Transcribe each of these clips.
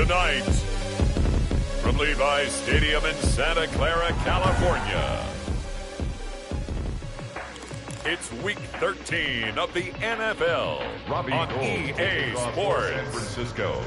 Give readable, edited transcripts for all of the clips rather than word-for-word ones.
Tonight, from Levi's Stadium in Santa Clara, California, it's Week 13 of the NFL on EA Sports. San Francisco.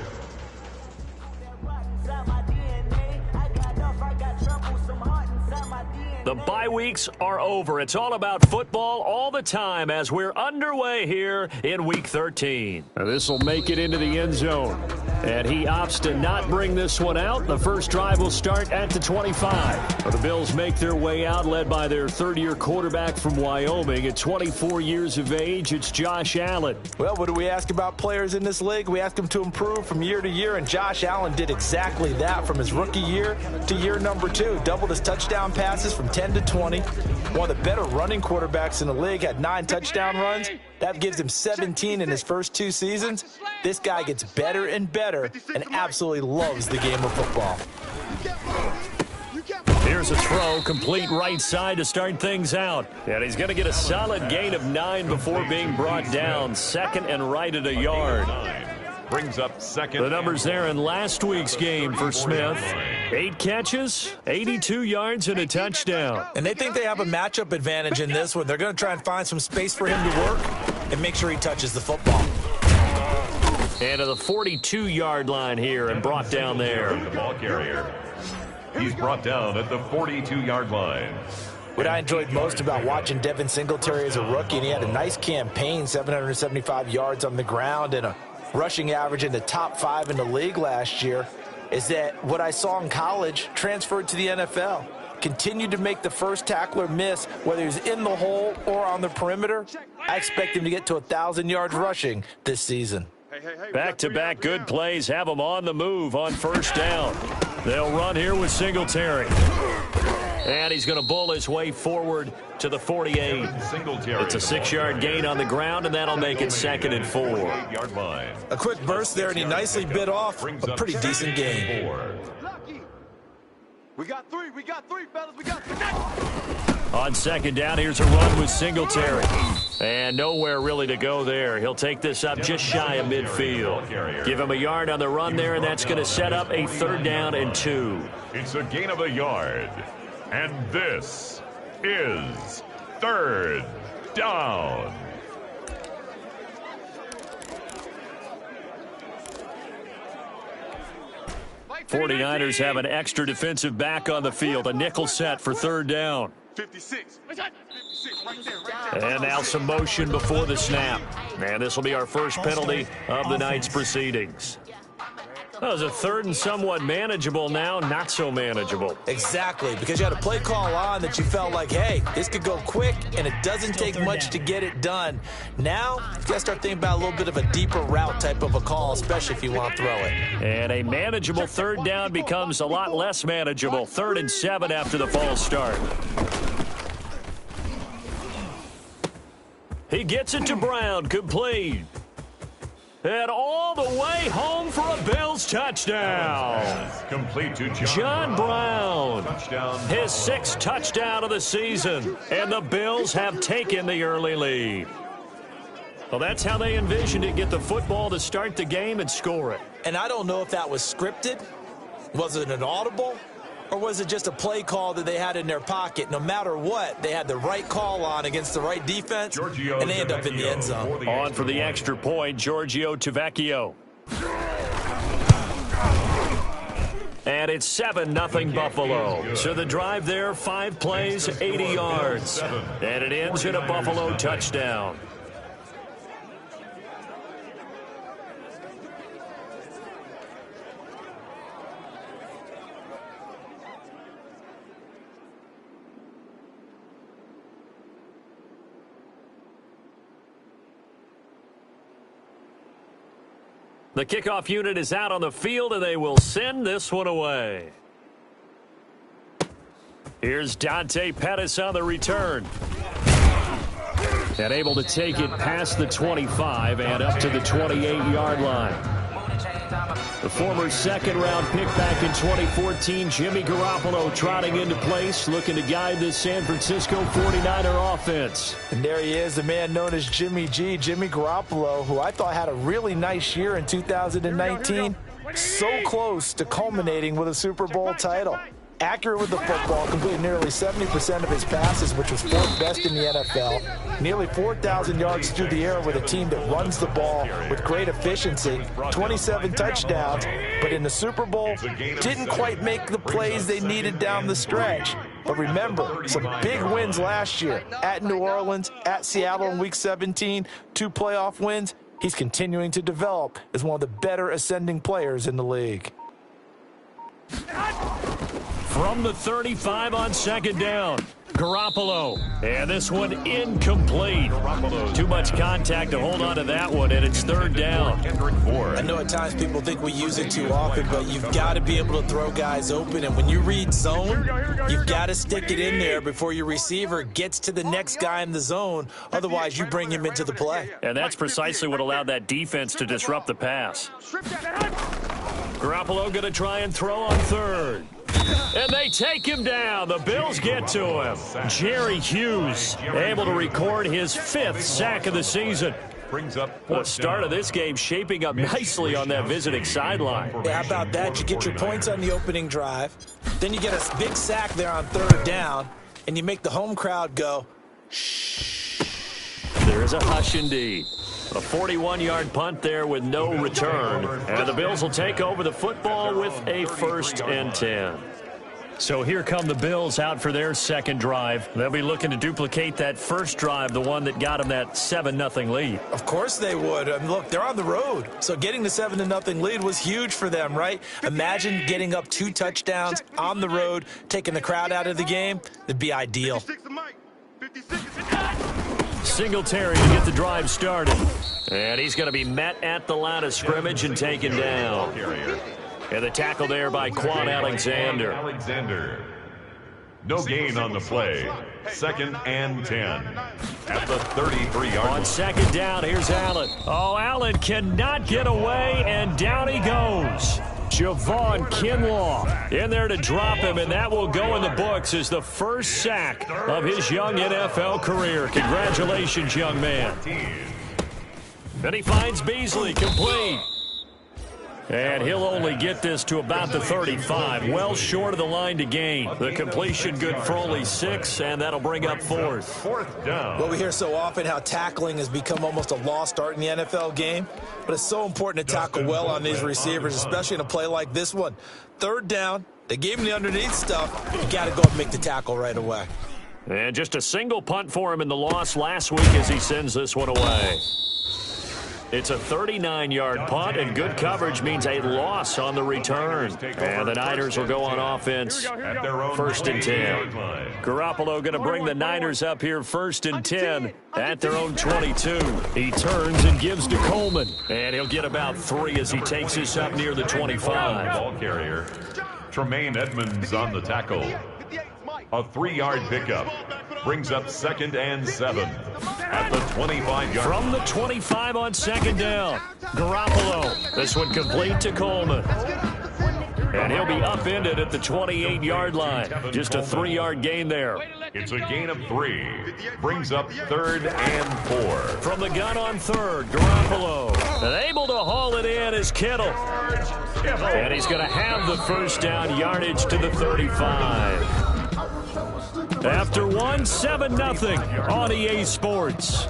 The bye weeks are over. It's all about football all the time as we're underway here in Week 13. This will make it into the end zone. And he opts to not bring this one out. The first drive will start at the 25. The Bills make their way out, led by their third-year quarterback from Wyoming. At 24 years of age, it's Josh Allen. Well, what do we ask about players in this league? We ask them to improve from year to year, and Josh Allen did exactly that from his rookie year to year number 2. Doubled his touchdown passes from 10 to 20. One of the better running quarterbacks in the league, had 9 touchdown runs. That gives him 17 in his first 2 seasons. This guy gets better and better and absolutely loves the game of football. Here's a throw, complete right side to start things out. And he's going to get a solid gain of 9 before being brought down. Second and right at a yard. Brings up second. The numbers there in last week's game for Smith. 8 catches, 82 yards, and a touchdown. And they think they have a matchup advantage in this one. They're going to try and find some space for him to work and make sure he touches the football. And to the 42-yard line here and brought down there. The ball carrier. He's brought down at the 42-yard line. What I enjoyed most about watching Devin Singletary as a rookie, and he had a nice campaign, 775 yards on the ground and a rushing average in the top 5 in the league last year, is that what I saw in college transferred to the NFL. Continued to make the first tackler miss, whether he's in the hole or on the perimeter. I expect him to get to 1,000 yards rushing this season. Back-to-back good plays have them on the move on first down. They'll run here with Singletary. And he's going to bull his way forward to the 48. It's a 6-yard gain on the ground, and that'll make it 2nd and 4. A quick burst there, and he nicely bit off a pretty decent gain. We got three, fellas, we got 3. On second down, here's a run with Singletary. And nowhere really to go there. He'll take this up just shy of midfield. Give him a yard on the run there, and that's going to set up a 3rd down and 2. It's a gain of a yard. And this is 3rd down. '49ers have an extra defensive back on the field. A nickel set for 3rd down. 56. And now some motion before the snap. And this will be our first penalty of the night's proceedings. That was a 3rd and somewhat manageable, now not so manageable. Exactly, because you had a play call on that you felt like, hey, this could go quick, and it doesn't take much to get it done. Now, you got to start thinking about a little bit of a deeper route type of a call, especially if you want to throw it. And a manageable 3rd down becomes a lot less manageable. 3rd and 7 after the false start. He gets it to Brown, complete. And all the way home for a Bills touchdown. Complete to John Brown. His 6th touchdown of the season. And the Bills have taken the early lead. Well, that's how they envisioned it. Get the football to start the game and score it. And I don't know if that was scripted. Was it an audible? Or was it just a play call that they had in their pocket? No matter what, they had the right call on against the right defense, and they end up in the end zone. On for the extra point, Giorgio Tavecchio. And it's 7-0 Buffalo. So the drive there, 5 plays, 80 yards. And it ends in a Buffalo touchdown. The kickoff unit is out on the field, and they will send this one away. Here's Dante Pettis on the return. And able to take it past the 25 and up to the 28-yard line. The former second-round pick back in 2014, Jimmy Garoppolo, trotting into place, looking to guide this San Francisco 49er offense. And there he is, the man known as Jimmy G, Jimmy Garoppolo, who I thought had a really nice year in 2019. so close to culminating with a Super Bowl title. Accurate with the football, completed nearly 70% of his passes, which was fourth best in the NFL. Nearly 4,000 yards through the air with a team that runs the ball with great efficiency. 27 touchdowns, but in the Super Bowl, didn't quite make the plays they needed down the stretch. But remember, some big wins last year. At New Orleans, at Seattle in Week 17, 2 playoff wins. He's continuing to develop as one of the better ascending players in the league. From the 35 on second down, Garoppolo. And this one incomplete. Too much contact to hold on to that one, and it's third down. I know at times people think we use it too often, but you've got to be able to throw guys open. And when you read zone, you've got to stick it in there before your receiver gets to the next guy in the zone. Otherwise, you bring him into the play. And that's precisely what allowed that defense to disrupt the pass. Garoppolo going to try and throw on third. And they take him down. The Bills get to him. Jerry Hughes able to record his 5th sack of the season. The start of this game shaping up nicely on that visiting sideline. Yeah, how about that? You get your points on the opening drive. Then you get a big sack there on third down. And you make the home crowd go, shh. There is a hush indeed. A 41-yard punt there with no return. And the Bills will take over the football with a 1st and 10. So here come the Bills out for their second drive. They'll be looking to duplicate that first drive, the one that got them that 7-0 lead. Of course they would. I mean, look, they're on the road. So getting the 7-0 lead was huge for them, right? Imagine getting up 2 touchdowns on the road, taking the crowd out of the game. It'd be ideal. Singletary to get the drive started. And he's going to be met at the line of scrimmage and taken down. And the tackle there by Quan Alexander. No gain on the play. 2nd and 10 at the 33-yard line. On second down, here's Allen. Oh, Allen cannot get away, and down he goes. Javon Kinlaw in there to drop him, and that will go in the books as the first sack of his young NFL career. Congratulations, young man. Then he finds Beasley, complete. And he'll only get this to about the 35, well short of the line to gain. The completion good for only 6, and that'll bring up 4th down. Well, we hear so often how tackling has become almost a lost art in the NFL game, but it's so important to tackle well on these receivers, especially in a play like this one. 3rd down, they gave him the underneath stuff. You got to go and make the tackle right away. And just a single punt for him in the loss last week as he sends this one away. It's a 39-yard punt, and good coverage means a loss on the return. And the Niners will go on offense, 1st and 10. Garoppolo going to bring the Niners up here 1st and 10 at their own 22. He turns and gives to Coleman, and he'll get about 3 as he takes this up near the 25. Ball carrier, Tremaine Edmonds on the tackle. A 3-yard pickup brings up 2nd and 7 at the 25-yard. From the 25 on second down, Garoppolo. This one complete to Coleman. And he'll be upended at the 28-yard line. Just a 3-yard gain there. It's a gain of 3. Brings up 3rd and 4. From the gun on 3rd, Garoppolo. And able to haul it in is Kittle. And he's going to have the first down yardage to the 35. After 7-0 on EA Sports.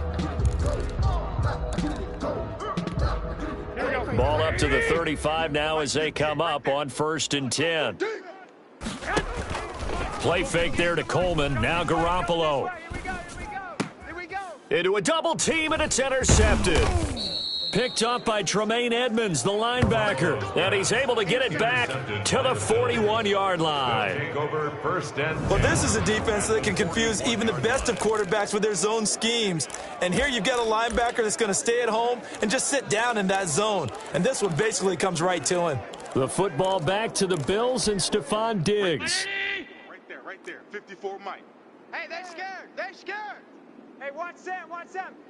Ball up to the 35 now as they come up on 1st and 10. Play fake there to Coleman. Now Garoppolo. Into a double team, and it's intercepted. Picked up by Tremaine Edmonds, the linebacker. And he's able to get it back to the 41-yard line. Well, this is a defense that can confuse even the best of quarterbacks with their zone schemes. And here you've got a linebacker that's going to stay at home and just sit down in that zone. And this one basically comes right to him. The football back to the Bills and Stephon Diggs. Right there. 54 Mike. Hey, they scared. They scared. Hey, watch Sam.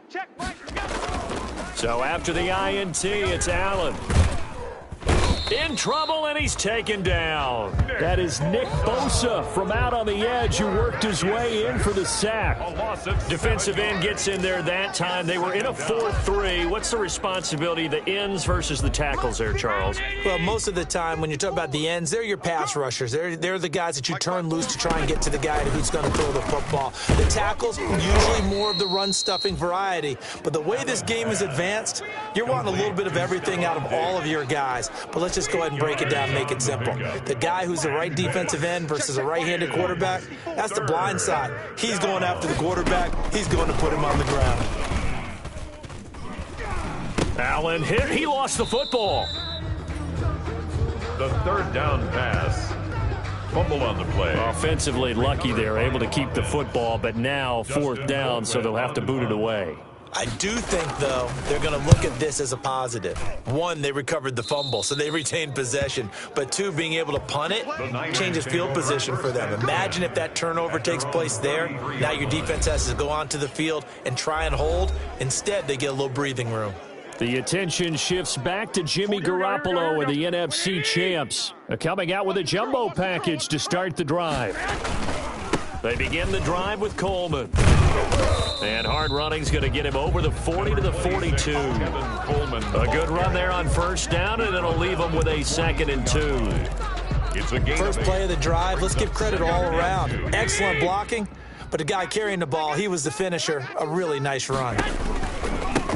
Check, Mike. So after the INT, it's Allen. In trouble, and he's taken down. That is Nick Bosa from out on the edge who worked his way in for the sack. Defensive end gets in there that time. They were in a 4-3. What's the responsibility of the ends versus the tackles there, Charles? Well, most of the time when you talk about the ends, they're your pass rushers. They're the guys that you turn loose to try and get to the guy who's going to throw the football. The tackles, usually more of the run-stuffing variety. But the way this game is advanced, you're wanting a little bit of everything out of all of your guys. But let's just go ahead and break it down and make it simple. The guy who's the right defensive end versus a right-handed quarterback, that's the blind side. He's going after the quarterback. He's going to put him on the ground. Allen hit. He lost the football. The third down pass. Fumble on the play. Offensively lucky they're able to keep the football, but now fourth down, so they'll have to boot it away. I do think, though, they're going to look at this as a positive. One, they recovered the fumble, so they retained possession. But two, being able to punt it changes field position for them. Imagine if that turnover takes place there. Now your defense has to go onto the field and try and hold. Instead, they get a little breathing room. The attention shifts back to Jimmy Garoppolo and the NFC champs. They're coming out with a jumbo package to start the drive. They begin the drive with Coleman. And hard running's going to get him over the 40 to the 42. A good run there on first down, and it'll leave him with a 2nd and 2. It's a game. First play of the drive, let's give credit all around. Excellent blocking, but the guy carrying the ball, he was the finisher. A really nice run.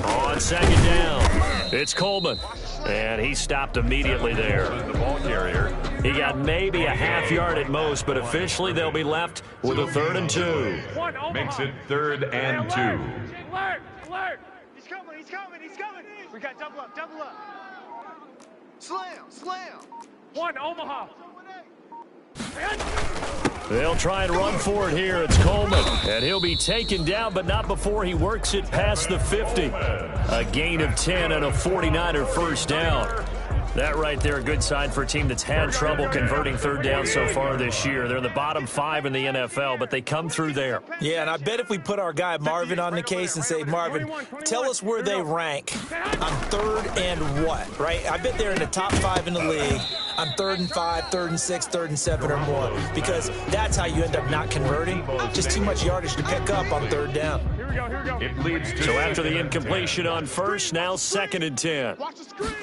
On 2nd down, it's Coleman. And he stopped immediately there. The ball carrier. He got maybe a half yard at most, but officially they'll be left with a 3rd and 2. Makes it 3rd and 2. Alert! Alert! He's coming! He's coming! He's coming! We got double up! Double up! Slam! Slam! One Omaha! They'll try and run for it here. It's Coleman, and he'll be taken down, but not before he works it past the 50. A gain of 10 and a 49er first down. That right there, a good sign for a team that's had trouble converting 3rd down so far this year. They're the bottom 5 in the NFL, but they come through there. Yeah, and I bet if we put our guy Marvin on the case and say, Marvin, tell us where they rank on 3rd and what, right? I bet they're in the top 5 in the league on 3rd and 5, 3rd and 6, 3rd and 7 or more, because that's how you end up not converting. Just too much yardage to pick up on 3rd down. Here we go, here we go. It leads to So after the incompletion on first, now 2nd and 10. Watch the screen.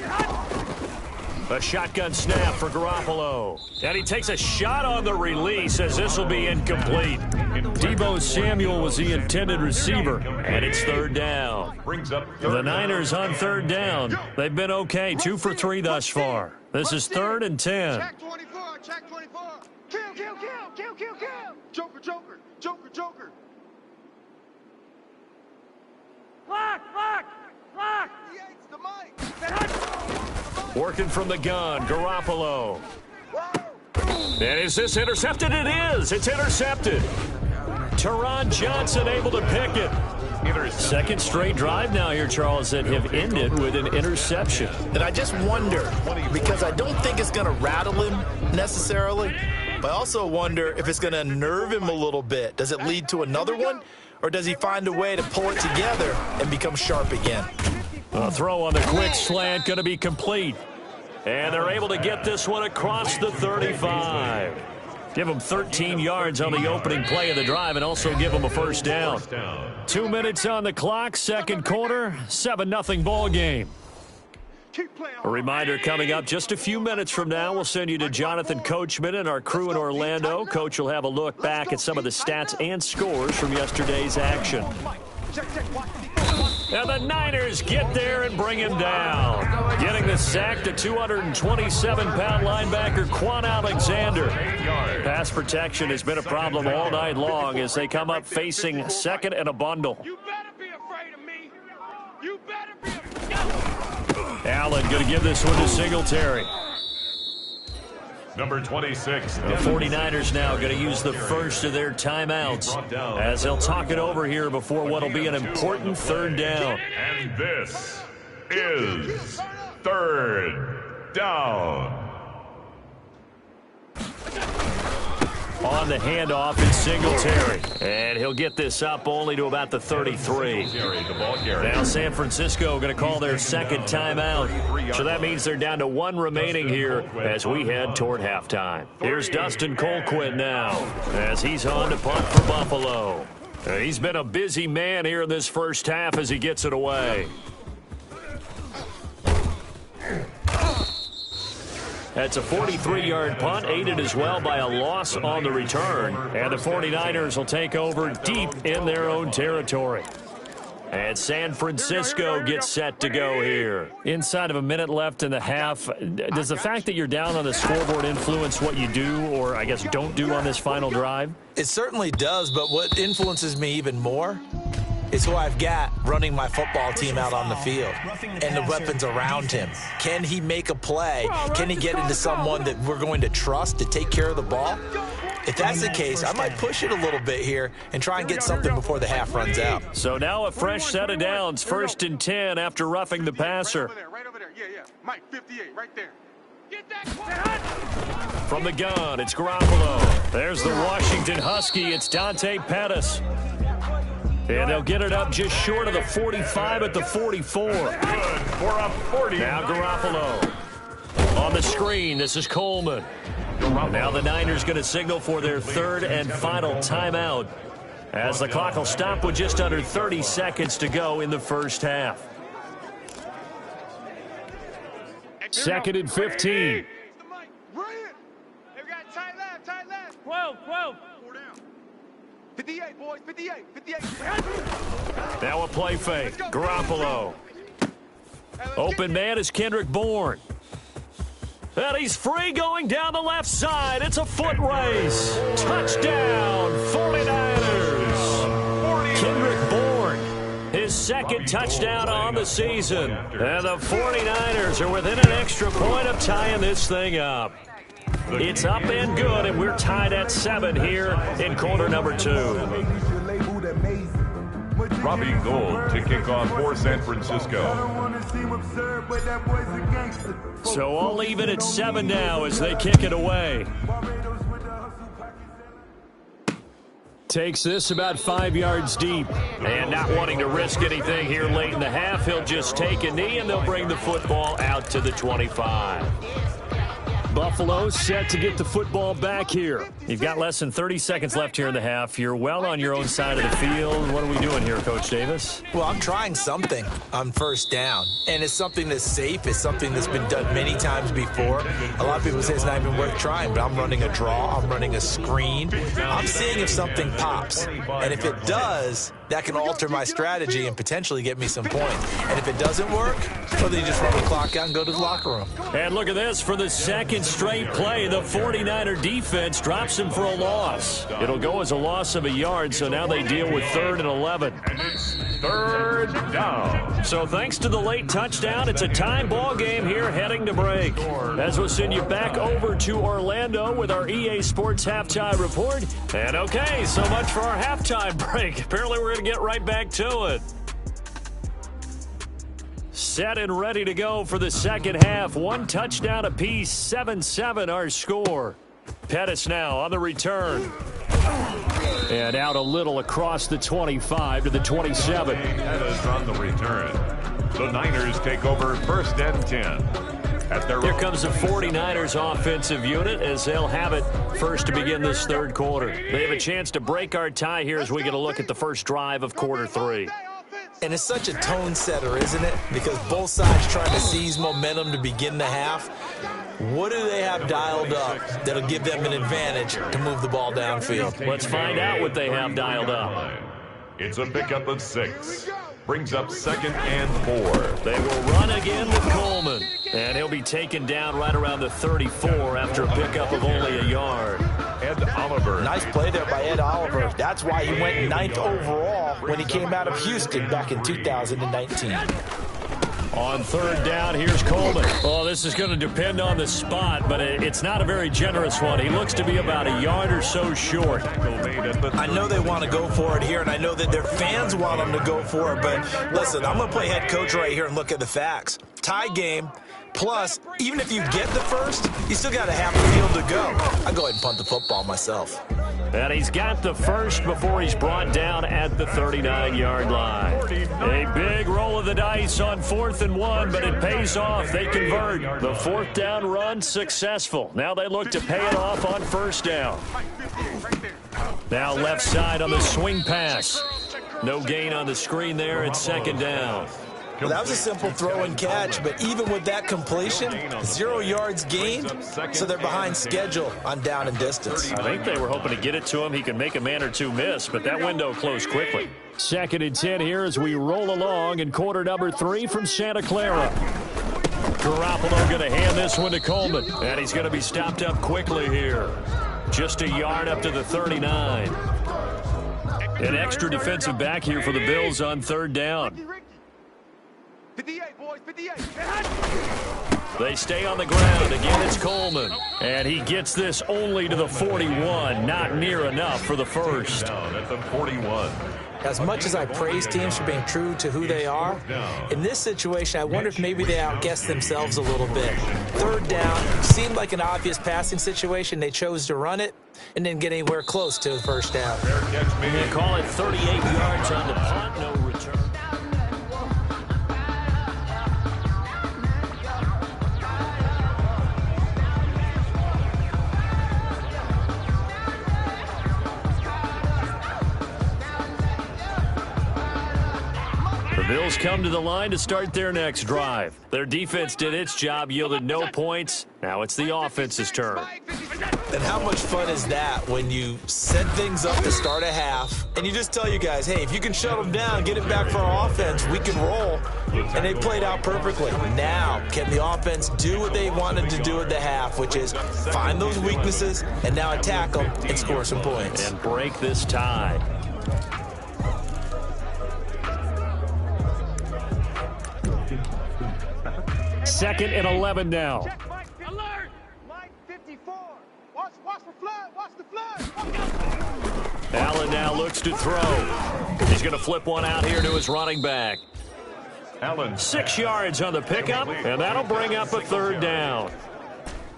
A shotgun snap for Garoppolo. And he takes a shot on the release as this will be incomplete. Deebo Samuel was the intended receiver, and it's 3rd down. brings up The Niners on 3rd down. They've been okay, 2 for 3 thus far. This is 3rd and 10. Check 24, check 24. Kill, kill, kill, kill, kill, kill. Joker, Joker, Joker, Joker. Lock, lock, lock. He hates the mic. Working from the gun, Garoppolo. And is this intercepted? It is. It's intercepted. Teron Johnson able to pick it. Second straight drive now here, Charles, that have ended with an interception. And I just wonder, because I don't think it's going to rattle him necessarily, but I also wonder if it's going to unnerve him a little bit. Does it lead to another one, or does he find a way to pull it together and become sharp again? A throw on the quick slant going to be complete. And they're able to get this one across the 35. Give them 13 yards on the opening play of the drive and also give them a first down. 2 minutes on the clock, second quarter, 7-0 ball game. A reminder coming up just a few minutes from now, we'll send you to Jonathan Coachman and our crew in Orlando. Coach will have a look back at some of the stats and scores from yesterday's action. And the Niners get there and bring him down. Getting the sack to 227-pound linebacker Quan Alexander. Pass protection has been a problem all night long as they come up facing second and a bundle. You better be afraid of me. You better be afraid. Allen going to give this one to Singletary. number 26. The 49ers now going to use the first of their timeouts as they'll talk it over here before what will be an important third down. And this is 3rd down. On the handoff, it's Singletary. And he'll get this up only to about the 33. Now San Francisco going to call their second timeout. So that means they're down to one remaining here as we head toward halftime. Here's Dustin Colquitt now as he's on to punt for Buffalo. He's been a busy man here in this first half as he gets it away. That's a 43-yard punt, aided as well by a loss on the return. And the 49ers will take over deep in their own territory. And San Francisco gets set to go here. Inside of a minute left in the half, does the fact that you're down on the scoreboard influence what you do, or I guess don't do on this final drive? It certainly does, but what influences me even more is who I've got running my football team out on the field and the weapons around him. Can he make a play? Can he get into someone that we're going to trust to take care of the ball? If that's the case, I might push it a little bit here and try and get something before the half runs out. So now a fresh set of downs, 1st and 10 after roughing the passer. Right over there. Yeah. Mike, 58, right there. Get that. From the gun, it's Garoppolo. There's the Washington Husky. It's Dante Pettis. And they'll get it up just short of the 45 at the 44. Good for a 40. Now Garoppolo. On the screen, this is Coleman. Now the Niners going to signal for their third and final timeout as the clock will stop with just under 30 seconds to go in the first half. 2nd and 15. 12. 58, boys, 58. Now a play fake. Garoppolo. Open man is Kendrick Bourne. And he's free going down the left side. It's a foot race. Touchdown, 49ers. Kendrick Bourne, his second touchdown on the season. And the 49ers are within an extra point of tying this thing up. It's up and good, and we're tied at 7 here in quarter number 2. Robbie Gould to kick off for San Francisco. So I'll leave it at 7 now as they kick it away. Takes this about 5 yards deep. And not wanting to risk anything here late in the half, he'll just take a knee, and they'll bring the football out to the 25. Buffalo set to get the football back here. You've got less than 30 seconds left here in the half. You're well on your own side of the field. What are we doing here, Coach Davis? Well, I'm trying something on first down, and it's something that's safe. It's something that's been done many times before. A lot of people say it's not even worth trying, but I'm running a draw. I'm running a screen. I'm seeing if something pops, and if it does, that can alter my strategy and potentially get me some points. And if it doesn't work, well, then you just run the clock out and go to the locker room. And look at this. For the second straight play, the 49er defense drops him for a loss. It'll go as a loss of a yard, so now they deal with 3rd and 11. And it's 3rd down. So thanks to the late touchdown, it's a time ball game here heading to break. As we'll send you back over to Orlando with our EA Sports halftime report. And okay, so much for our halftime break. Apparently we're going to get right back to it. Set and ready to go for the second half. 1 touchdown apiece, 7-7 our score. Pettis now on the return. And out a little across the 25 to the 27. Pettis on the return. The Niners take over 1st and 10. Here comes the 49ers offensive unit as they'll have it first to begin this third quarter. They have a chance to break our tie here as we get a look at the first drive of quarter 3. And it's such a tone setter, isn't it? Because both sides trying to seize momentum to begin the half. What do they have dialed up that'll give them an advantage to move the ball downfield? Let's find out what they have dialed up. It's a pickup of 6. Brings up 2nd and 4. They will run again with Coleman. And he'll be taken down right around the 34 after a pickup of only a yard. Ed Oliver. Nice play there by Ed Oliver. That's why he went 9th overall when he came out of Houston back in 2019. On 3rd down, here's Coleman. Oh, this is going to depend on the spot, but it's not a very generous one. He looks to be about a yard or so short. I know they want to go for it here, and I know that their fans want them to go for it, but listen, I'm going to play head coach right here and look at the facts. Tie game. Plus, even if you get the first, you still got a half the field to go. I'd go ahead and punt the football myself. And he's got the first before he's brought down at the 39-yard line. A big roll of the dice on 4th and 1, but it pays off. They convert. The 4th down run successful. Now they look to pay it off on 1st down. Now left side on the swing pass. No gain on the screen there at 2nd down. Well, that was a simple throw and catch, but even with that completion, 0 yards gained, so they're behind schedule on down and distance. I think they were hoping to get it to him. He could make a man or two miss, but that window closed quickly. 2nd and 10 here as we roll along in quarter number 3 from Santa Clara. Garoppolo going to hand this one to Coleman, and he's going to be stopped up quickly here. Just a yard up to the 39. An extra defensive back here for the Bills on 3rd down. 58, boys, 58. They stay on the ground. Again, it's Coleman. And he gets this only to the 41. Not near enough for the first. Down at the 41. As much as I praise teams for being true to who they are, in this situation, I wonder if maybe they outguessed themselves a little bit. 3rd down seemed like an obvious passing situation. They chose to run it and didn't get anywhere close to the 1st down. They call it 38 yards on the punt. No return. The Bills come to the line to start their next drive. Their defense did its job, yielded no points. Now it's the offense's turn. And how much fun is that when you set things up to start a half, and you just tell you guys, hey, if you can shut them down, get it back for our offense, we can roll. And they played out perfectly. Now, can the offense do what they wanted to do at the half, which is find those weaknesses and now attack them and score some points. And break this tie. Second and 11 now. Check, Mike. Alert! Mike 54. Watch the flood. Watch the flood. Allen now looks to throw. He's going to flip one out here to his running back. Allen. 6 yards on the pickup, and that'll bring up a 3rd down.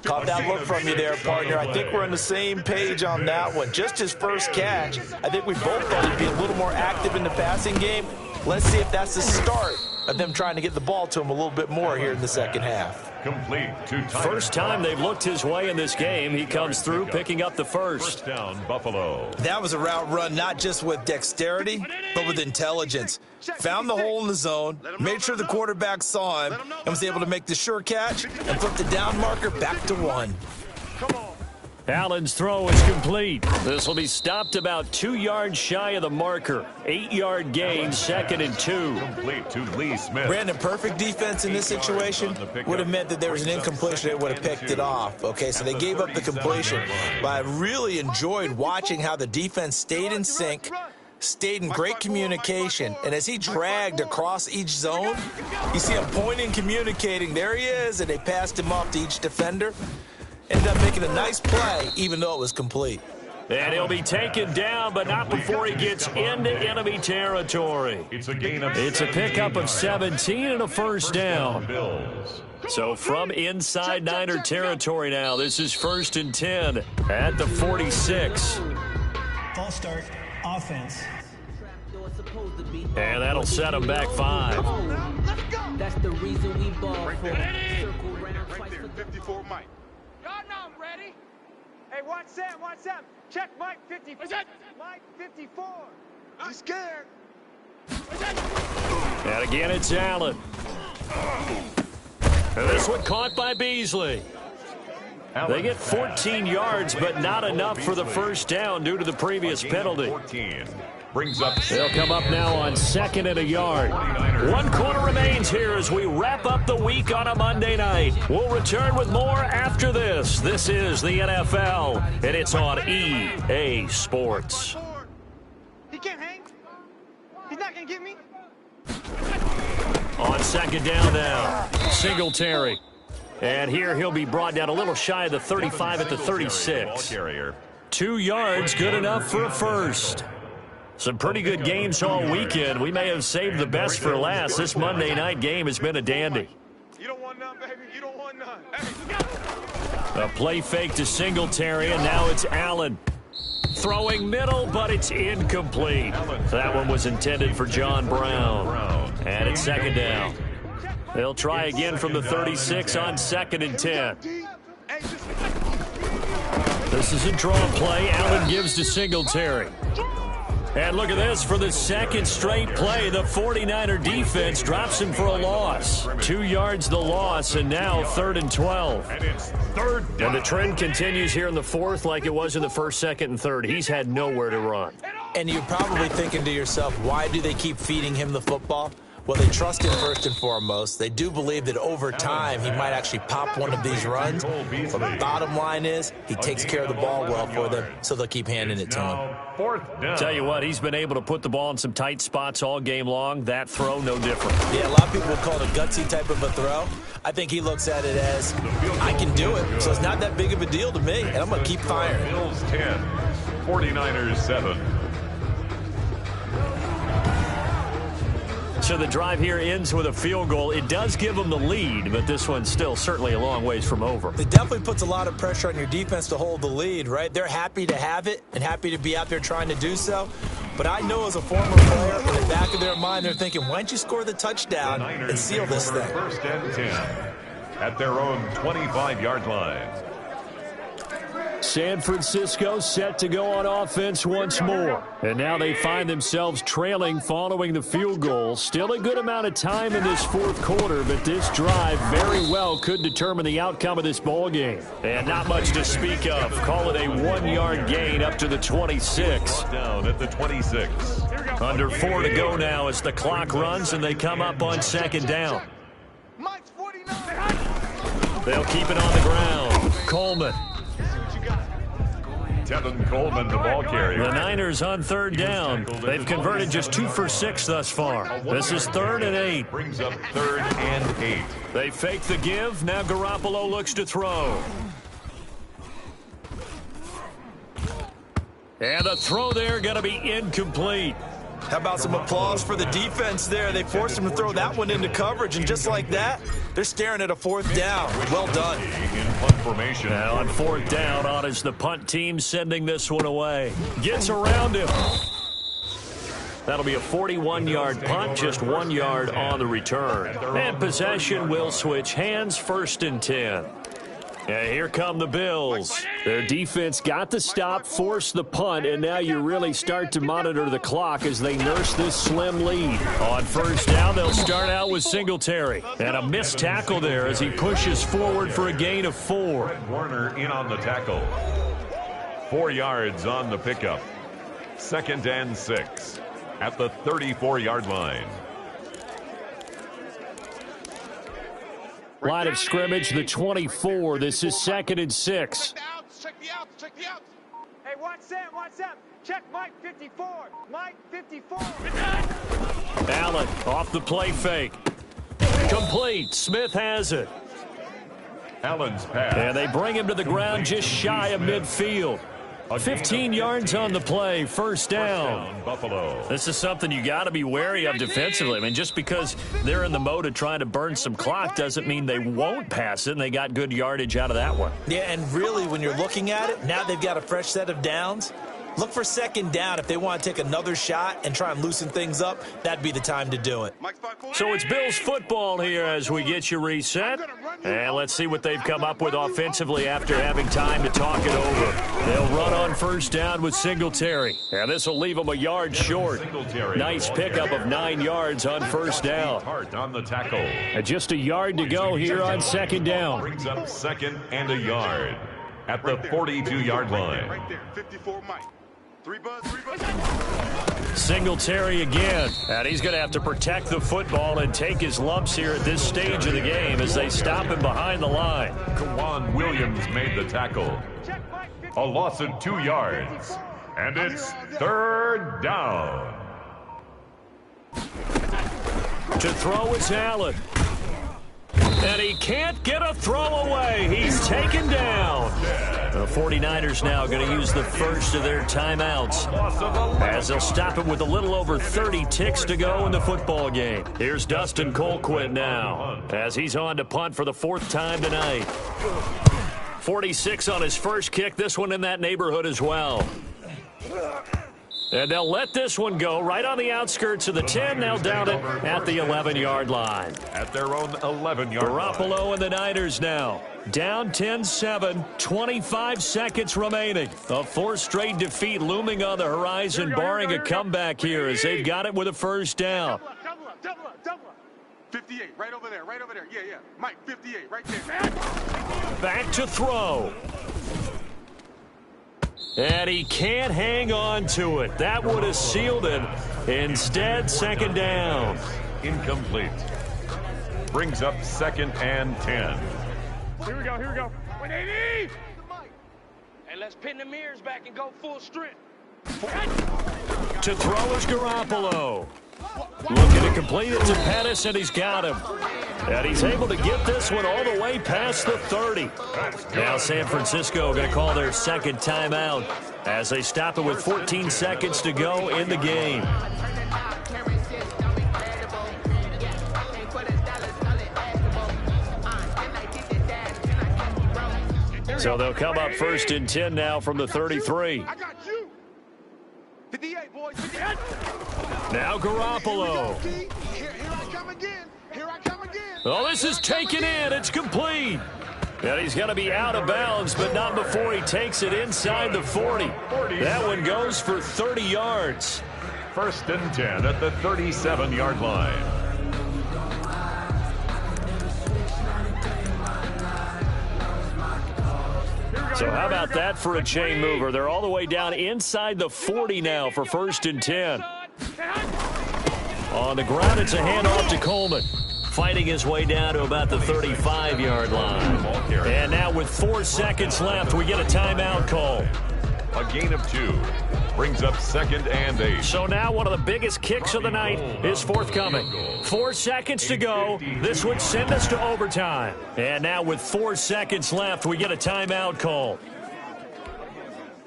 Caught that look from you there, partner. I think we're on the same page on that one. Just his first catch. I think we both thought he'd be a little more active in the passing game. Let's see if that's the start of them trying to get the ball to him a little bit more here in the 2nd half. Complete to tight. First time they've looked his way in this game. He comes through picking up the first. First down, Buffalo. That was a route run not just with dexterity, but with intelligence. Found the hole in the zone, made sure the quarterback saw him, and was able to make the sure catch and flip the down marker back to 1. Come on. Allen's throw is complete. This will be stopped about 2 yards shy of the marker. 8-yard gain, 2nd and 2. Complete to Lee Smith. Brandon, perfect defense in this situation would have meant that there was an incompletion. They would have picked it off. Okay, so they gave up the completion. But I really enjoyed watching how the defense stayed in sync, stayed in great communication, and as he dragged across each zone, you see him pointing, communicating. There he is, and they passed him off to each defender. Ended up making a nice play, even though it was complete. And he'll be taken down, but not before he gets into enemy territory. It's a gain of It's a pickup of 17 and a first down. Bills. So from inside Niner territory now, this is 1st and 10 at the 46. False start, offense. And that'll set him back 5. Let's go. That's the reason we ball for. Ready? Circle round Right twice there, for 54 Mike. Y'all know I'm ready. Hey, watch Sam, watch Sam. Check Mike 54. What's that? Mike 54. I'm scared. What's that? And again, it's Allen. And this one caught by Beasley. They get 14 yards, but not enough for the first down due to the previous penalty. 14. Brings up. They'll come up now on 2nd and a yard. 1 quarter remains here as we wrap up the week on a Monday night. We'll return with more after this. This is the NFL, and it's on EA Sports. He can't hang. He's not going to get me. On 2nd down now, Singletary. And here he'll be brought down a little shy of the 35 at the 36. 2 yards, good enough for a first. Some pretty good games all weekend. We may have saved the best for last. This Monday night game has been a dandy. You don't want none, baby. You don't want none. Hey, A play fake to Singletary, and now it's Allen. Throwing middle, but it's incomplete. That one was intended for John Brown. And it's second down. They'll try again from the 36 on 2nd and 10. This is a draw play. Allen gives to Singletary. And look at this. For the second straight play, the 49er defense drops him for a loss. 2 yards the loss, and now 3rd and 12. And it's third down. And the trend continues here in the 4th like it was in the 1st, 2nd, and 3rd. He's had nowhere to run. And you're probably thinking to yourself, why do they keep feeding him the football? Well, they trust him first and foremost. They do believe that over time he might actually pop one of these runs. But the bottom line is he takes care of the ball well for them, so they'll keep handing it to him. 4th down. Tell you what, he's been able to put the ball in some tight spots all game long. That throw, no different. Yeah, a lot of people would call it a gutsy type of a throw. I think he looks at it as, I can do it, so it's not that big of a deal to me, and I'm going to keep firing. Bills 10, 49ers 7. So the drive here ends with a field goal. It does give them the lead, but this one's still certainly a long ways from over. It definitely puts a lot of pressure on your defense to hold the lead, right? They're happy to have it and happy to be out there trying to do so. But I know as a former player, in the back of their mind, they're thinking, why don't you score the touchdown and seal this thing? 1st and 10 at their own 25-yard line. San Francisco set to go on offense once more. And now they find themselves trailing following the field goal. Still a good amount of time in this 4th quarter, but this drive very well could determine the outcome of this ball game. And not much to speak of. Call it a 1-yard gain up to the 26. Down at the 26. Under 4 to go now as the clock runs and they come up on 2nd down. Mike's 49. They'll keep it on the ground. Coleman. Tevin Coleman, the ball carrier. The Niners on 3rd down. They've converted just 2 for 6 thus far. This is 3rd and 8. Brings up 3rd and 8. They fake the give. Now Garoppolo looks to throw. And the throw there going to be incomplete. How about some applause for the defense there? They forced him to throw that one into coverage, and just like that, they're staring at a 4th down. Well done. In punt formation. Now on 4th down, on is the punt team sending this one away. Gets around him. That'll be a 41-yard punt, just 1 yard on the return. And possession will switch hands, 1st and 10. And here come the Bills. Their defense got the stop, forced the punt, and now you really start to monitor the clock as they nurse this slim lead. On 1st down, they'll start out with Singletary. And a missed tackle there as he pushes forward for a gain of 4. Warner in on the tackle. 4 yards on the pickup. 2nd and 6 at the 34-yard line. Line of scrimmage, the 24. This is 2nd and 6. Check the outs. Hey, what's up? Check Mike 54. Mike 54. Allen off the play fake. Complete. Smith has it. Allen's pass. And they bring him to the ground just shy of midfield. 15 yards on the play, 1st down. Buffalo. This is something you got to be wary of defensively. I mean, just because they're in the mode of trying to burn some clock doesn't mean they won't pass it, and they got good yardage out of that one. Yeah, and really, when you're looking at it, now they've got a fresh set of downs. Look for 2nd down. If they want to take another shot and try and loosen things up, that'd be the time to do it. So it's Bills football here as we get you reset. And let's see what they've come up with offensively after having time to talk it over. They'll run on 1st down with Singletary. And this will leave them a yard short. Nice pickup of 9 yards on 1st down. On the tackle. And just a yard to go here on 2nd down. Brings up 2nd and a yard at the 42-yard line. Right there, 54 Mike. 3 buzz. Singletary again. And he's going to have to protect the football and take his lumps here at this stage of the game as they stop him behind the line. Kawan Williams made the tackle. A loss of 2 yards. And it's 3rd down. To throw is Allen. And he can't get a throw away. He's taken down. The 49ers now going to use the first of their timeouts as they'll stop it with a little over 30 ticks to go in the football game. Here's Dustin Colquitt now as he's on to punt for the 4th time tonight. 46 on his first kick, this one in that neighborhood as well. And they'll let this one go right on the outskirts of the 10. They'll down it at the 11-yard line. At their own 11-yard line. Garoppolo and the Niners now. Down 10-7, 25 seconds remaining. A 4th straight defeat looming on the horizon, barring a comeback here as they've got it with a first down. Double up. 58, right over there. Yeah. Mike, 58, right there. Back to throw. And he can't hang on to it. That would have sealed it. Instead, 2nd down. Incomplete. Brings up 2nd and 10. Here we go. 180! And let's pin the mirrors back and go full strength. To throw is Garoppolo. Looking to complete it to Pettis, and he's got him. And he's able to get this one all the way past the 30. Now San Francisco going to call their 2nd timeout as they stop it with 14 seconds to go in the game. So they'll come up 1st and 10 now from the 33. I got you. 58, boys. 58. Now Garoppolo. Here I come again. Oh, this is taken in. It's complete. And he's going to be out of bounds, but not before he takes it inside the 40. That one goes for 30 yards. 1st and 10 at the 37-yard line. So how about that for a chain mover? They're all the way down inside the 40 now for 1st and 10. On the ground, it's a handoff to Coleman. Fighting his way down to about the 35-yard line. And now with 4 seconds left, we get a timeout call. A gain of 2. Brings up 2nd and 8. So now one of the biggest kicks of the night is forthcoming. 4 seconds to go. This would send us to overtime. And now with 4 seconds left, we get a timeout call.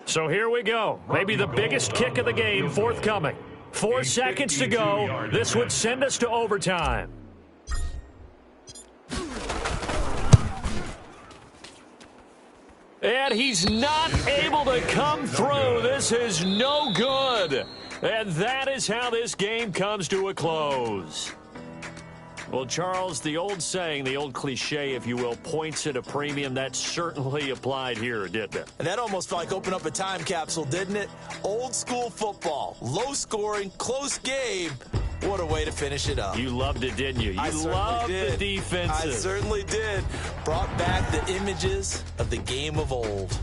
So here we go. Maybe the biggest kick of the game forthcoming. 4 seconds to go. This would send us to overtime. And he's not able to come through. This is no good. And that is how this game comes to a close. Well, Charles, the old saying, the old cliche, if you will, points at a premium, that certainly applied here, didn't it? And that almost felt like open up a time capsule, didn't it? Old school football, low scoring, close game. What a way to finish it up. You loved it, didn't you? You loved the defenses. I certainly did. Brought back the images of the game of old.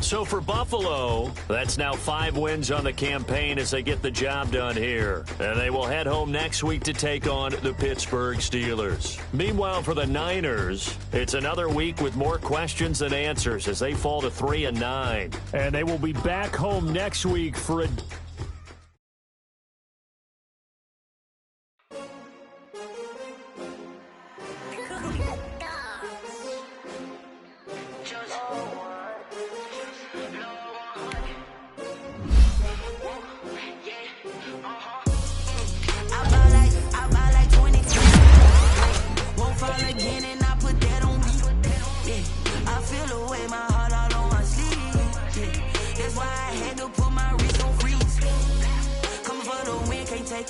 So for Buffalo, that's now 5 wins on the campaign as they get the job done here. And they will head home next week to take on the Pittsburgh Steelers. Meanwhile, for the Niners, it's another week with more questions than answers as they fall to 3-9. And they will be back home next week for a...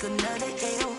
Another day